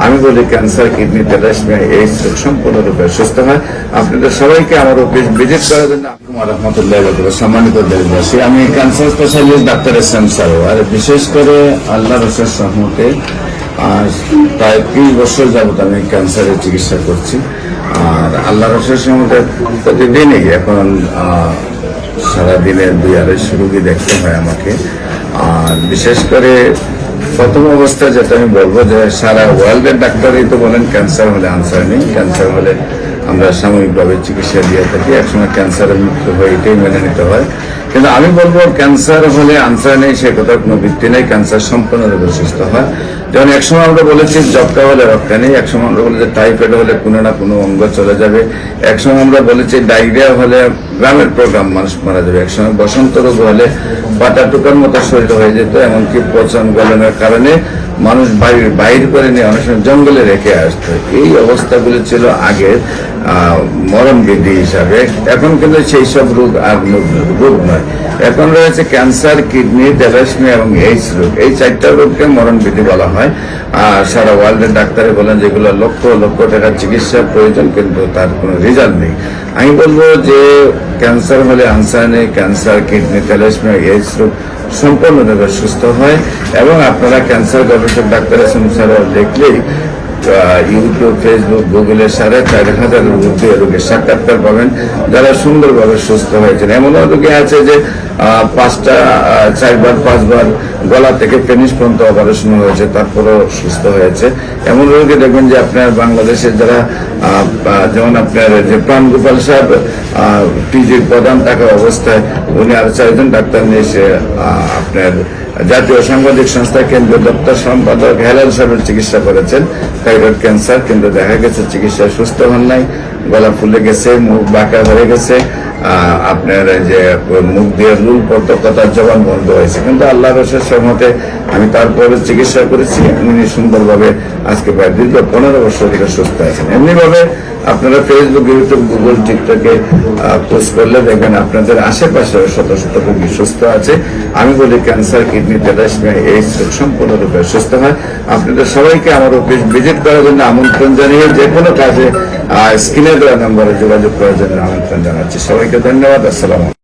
আমি বলি cancer, kidney, thalassaemia, AIDS রোগ সম্পূর্ণরূপে সুস্থ হয়। আপনাদের সবাইকে আমার অফিস ভিজিট করার জন্য রহমতুল্লাহ সম্মানিত দেশবাসী, আমি cancer specialist doctor SM. Sarwar. বিশেষ করে আল্লাহর অশেষ রহমতে প্রায় 30 বছর যাবত আমি ক্যান্সারের চিকিৎসা করছি। আর আল্লাহর অশেষ রহমতে প্রতিদিনই এখন সারাদিনে 2-250 রোগী দেখতে হয় আমাকে। আর বিশেষ করে প্রথম অবস্থায় যেটা আমি বলবো যে সারা ওয়ার্ল্ডের ডাক্তারই তো বলেন ক্যান্সার হলে আনসার নেই, ক্যান্সার হলে আমরা সাময়িকভাবে চিকিৎসা দিয়ে থাকি, একসময় ক্যান্সারের মৃত্যু হয়, এটাই মেনে নিতে হয়। কিন্তু আমি বলবো ক্যান্সার হলে আনসার নেই সে কথার কোনো ভিত্তি নেই, ক্যান্সার সম্পূর্ণরূপে সুস্থ হয়। যেমন একসময় আমরা বলেছি যক্কা হলে রক্ত নেই, একসময় আমরা বলেছি টাইফয়েড হলে কোনো না কোনো অঙ্গ চলে যাবে, একসময় আমরা বলেছি ডায়রিয়া হলে গ্রামের প্রোগ্রাম মানুষ মারা যাবে, একসময় বসন্ত রোগ হলে পাটা টুকার মতো শরীর হয়ে যেত, এমনকি পচন গলনের কারণে মানুষ বাইর করে নিয়ে অনেক সময় জঙ্গলে রেখে আসতো। এই অবস্থাগুলো ছিল আগের মরণ বিধি হিসাবে। এখন কিন্তু সেই সব রোগ আর রোগ নয়, এখন রয়েছে ক্যান্সার, কিডনি, তেলাসমিয়া এবং এইডস রোগ। এই 4টা রোগকে মরণ বিধি বলা হয়। আর সারা ওয়ার্ল্ডের ডাক্তারে বলেন যেগুলো লক্ষ লক্ষ টাকার চিকিৎসা প্রয়োজন কিন্তু তার কোনো রেজাল্ট নেই। আমি বলবো যে ক্যান্সার হলে আনসার নেই, ক্যান্সার, কিডনি, তেলাসমিয়া, এইডস রোগ সম্পূর্ণভাবে সুস্থ হয়। এবং আপনারা ক্যান্সার গবেষক ডাক্তার এস.এম. সারোয়ার দেখলেই ইউটিউব, ফেসবুক, গুগলের 4,500 রোগীর সাক্ষাৎকার পাবেন যারা সুন্দরভাবে সুস্থ হয়েছেন। এমনও রোগী আছে যে 4-5বার গলা থেকে পেনিস পর্যন্ত অপারেশন হয়েছে, তারপরেও সুস্থ হয়েছে। এমন রোগী দেখবেন যে আপনার বাংলাদেশের যারা যেমন আপনার যে প্রাণ গোপাল সাহেব টিজির প্রধান থাকা অবস্থায় উনি আর 4জন ডাক্তার নিয়ে এসে আপনার জাতীয় সাংবাদিক সংস্থা কেন্দ্রীয় দপ্তর সম্পাদক হেলাল সাহেবের চিকিৎসা করেছেন থাইরয়েড ক্যান্সার, কিন্তু দেখা গেছে চিকিৎসা সুস্থ হন নাই, গলা ফুলে গেছে, মুখ বাঁকা হয়ে গেছে, আপনার যে মুখ দিয়ে লুল পড়তো, কথার জবান বন্ধ হয়েছে। কিন্তু আল্লাহর অশেষ রহমতে আমি তারপরে চিকিৎসা করেছি, উনি সুন্দরভাবে আজকে প্রায় দীর্ঘ 15 বছর ধরে সুস্থ আছেন। এমনিভাবে আপনারা ফেসবুক, ইউটিউব, গুগল, টিকটকে পোস্ট করলে দেখবেন আপনাদের আশেপাশে শত শত রোগী সুস্থ আছে। আমি বলি ক্যান্সার, কিডনি, তেলাসমিয়া, এইডস রোগ সম্পূর্ণরূপে সুস্থ হয়। আপনাদের সবাইকে আমার অফিস ভিজিট করার জন্য আমন্ত্রণ জানিয়ে যে কোনো কাজে স্ক্রিনে দেওয়া নম্বরে যোগাযোগ করার জন্য আমন্ত্রণ জানাচ্ছি। সবাইকে ধন্যবাদ। আসসালাম।